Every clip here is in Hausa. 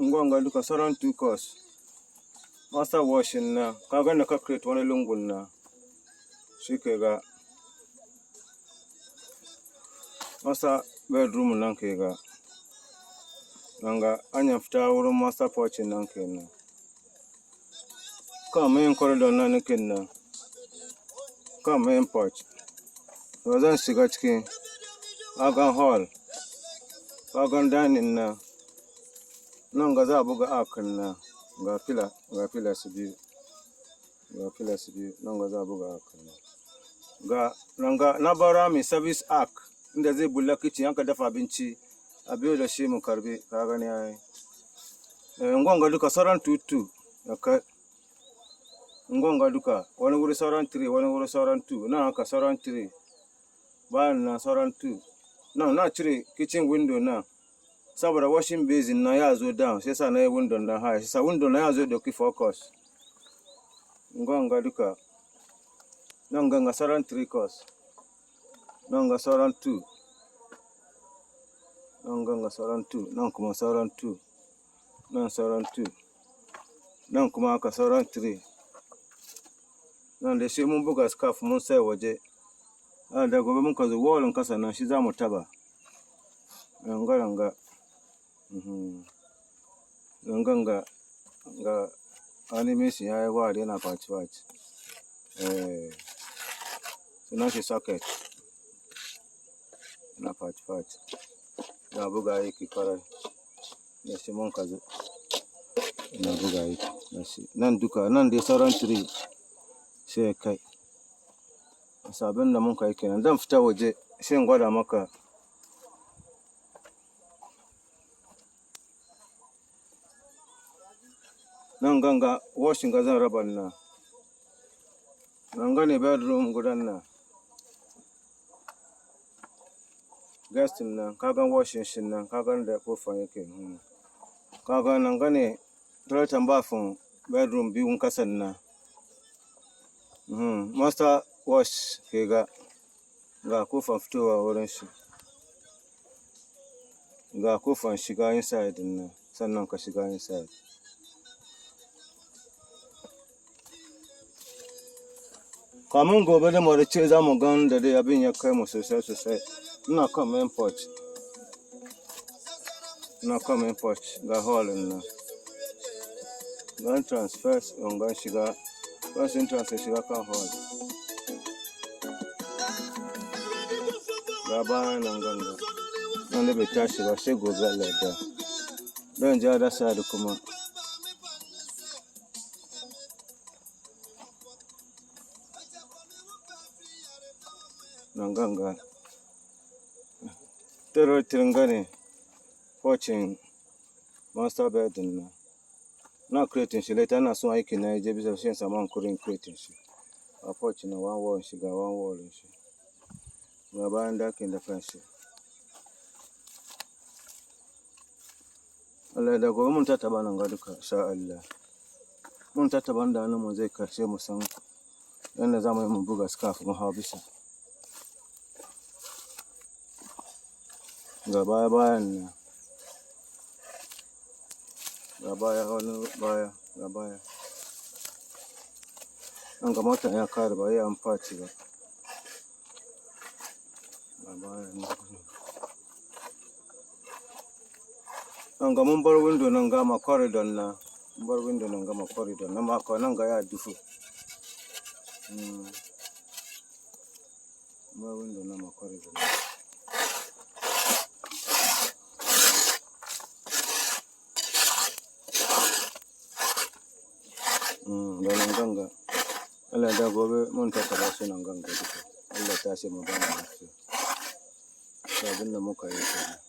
ngwanga duka sauran 2 course master washing na kaga na ka create wani lungun na shi ke ga master bedroom nan ke ga nanga anya fita wurin master porch nan kenan ka main corridor nan kenan ka main porch to zan shiga cikin agan hall agan dining na nan ga za a buga akan na ga fila su biyu nan ga za a buga akan na ga nan ga na bara mai service arc inda zai bulla kitchen yanka dafa abinci a biyo da shi mu karbi ka gani yayi ngonga duka sauran 2 kai ngonga duka wani wuri sauran 3 wani wuri sauran 2 nan haka sauran 3 bayan na sauran 2 nan na cire kitchen window na saboda washing basin na ya zo down sai sa na yi window na high sai sa window na ya zo doki focus ngonga duka nan ganga sauran 3 course nan ga sauran 2 nan ganga sauran 2 nan kuma sauran 2 nan sauran 2 nan kuma aka sauran 3 nan da shi mun buga scarf mun sai waje da gobe mun ka zo wallin kasa nan shi za mu taba ranga ganga ga animation yayi wari yana faci sunan shi socket na faci na buga yake kwarai da shi mun ka zo na buga yake da shi nan duka nan dai sauran 3 sai kai sabin da mun kai kenan zan fita waje sai in gwada maka nan ganga washing ga zan raba nan gane bedroom gudan nan guest nan kagan washing shin nan kagan da kofar yake kaga nan gane toilet and bathroom bedroom biyun kasan nan master wash ke ga kofar fitowa wurin shi ga kofar shiga inside nan sannan ka shiga inside kamun gobe da marice za mu gan da dai abin ya kai mu sosai ina kan main porch ga hallin nan ga entrance first ga shiga first entrance shiga kan hall ga bayan nan ganga nan da bai tashi ba sai gobe Allah ya dan ja da sa da kuma nan ganga tirangane watching master bed na creating shi later na son aiki na je bisa shi saman kurin creating shi a porch na one wall shi ga one wall shi ga bayan dakin da kanshi Allah da gobe mun tattaba nan ga duka sha Allah mun tattaba da nan mu zai karshe mu san yanda zamu yi mu buga scarf mu hawa bisa ga bayan nan ga baya an ga mota ya kare ba ya amfaci ba ga bayan nan an ga mun bar window nan ga ma corridor na bar window nan ga ma corridor na ma ko nan ga ya dufu bar window nan ma corridor da nan ganga Allah da gobe mun tattara su nan ganga duka Allah ta ce mu bana su sabin da muka yi kenan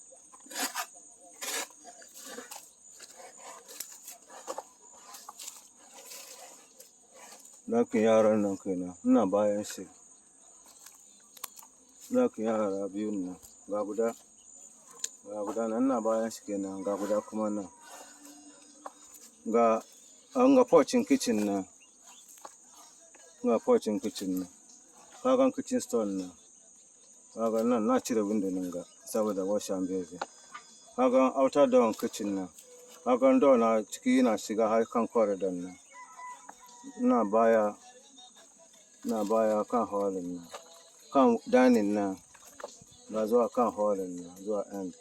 Dakin yaran nan kenan ina bayan shi dakin yara biyun nan ga guda nan ina bayan shi kenan ga guda kuma nan ga an ga porchin kitchen nan kagan kitchen stone nan kaga na cire window nan ga saboda wash and basin kagan outer door kitchen nan haka ndo na ciki na shiga har kan corridor nan. Ina baya kan hallin nan, kan dining nan, ga zuwa kan hallin nan zuwa end.